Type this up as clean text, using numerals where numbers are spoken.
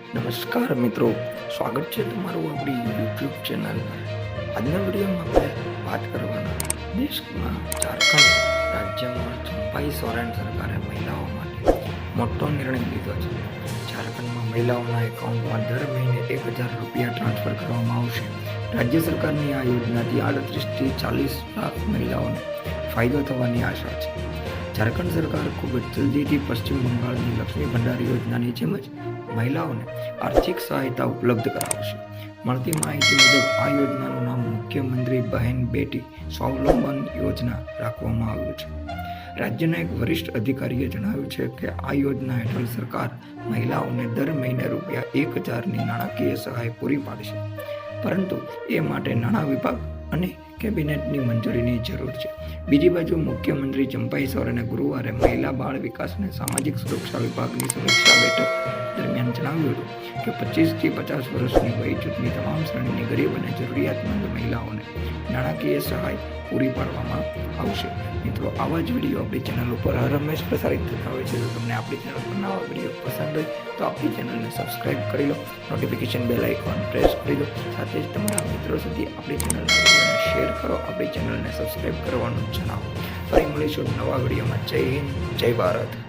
નમસ્કાર મિત્રો, સ્વાગત છે તમારું આપણી યુટ્યુબ ચેનલ પર. આજના વિડીયોમાં આપણે વાત કરવાના દેશમાં ઝારખંડ રાજ્યમાં ચંપાઈ સોરેન સરકારે મહિલાઓ માટે મોટો નિર્ણય લીધો છે. ઝારખંડમાં મહિલાઓના એકાઉન્ટમાં દર મહિને 1,000 રૂપિયા ટ્રાન્સફર કરવામાં આવશે. રાજ્ય સરકારની આ યોજનાથી 38થી 40 લાખ મહિલાઓને ફાયદો થવાની આશા છે. ઝારખંડ સરકાર ખૂબ જ જલ્દીથી પશ્ચિમ બંગાળની લક્ષ્મી ભંડાર યોજનાની જેમ જ મહિલાઓને આર્થિક સહાયતા ઉપલબ્ધ કરાવશે. મળતી માહિતી મુજબ આ યોજનાનું નામ મુખ્યમંત્રી બહેન બેટી સ્વાવલંબન યોજના રાખવામાં આવ્યું છે. રાજ્યના એક વરિષ્ઠ અધિકારીએ જણાવ્યું છે કે આ યોજના હેઠળ સરકાર મહિલાઓને દર મહિને રૂપિયા 1,000ની નાણાકીય સહાય પૂરી પાડશે, પરંતુ એ માટે નાણાં વિભાગ અને કેબિનેટની મંજૂરીની જરૂર છે. બીજી બાજુ મુખ્યમંત્રી ચંપાઈ સોરેને ગુરુવારે મહિલા બાળ વિકાસ અને સામાજિક સુરક્ષા વિભાગની સમીક્ષા બેઠક દરમિયાન જણાવ્યું હતું કે 25થી 50 વર્ષની વય જૂથની તમામ શ્રેણીની ગરીબ અને જરૂરિયાતમંદ મહિલાઓને નાણાકીય સહાય પૂરી પાડવામાં આવશે. મિત્રો, આવા જ વિડીયો આપણી ચેનલ ઉપર હર હંમેશ પ્રસારિત થતા હોય છે. તો તમને આપણી ચેનલ પર નવા વિડીયો પસંદ હોય તો આપણી ચેનલને સબસ્ક્રાઈબ કરી લો, નોટિફિકેશન બેલ આઇકોન પ્રેસ કરી દો. સાથે જ તમારા મિત્રો સુધી આપણી ચેનલના વિડીયોને શેર કરો, આપણી ચેનલને સબસ્ક્રાઈબ કરવાનું જણાવો. ફરી મળીશું નવા વિડીયોમાં. જય હિન્દ, જય ભારત.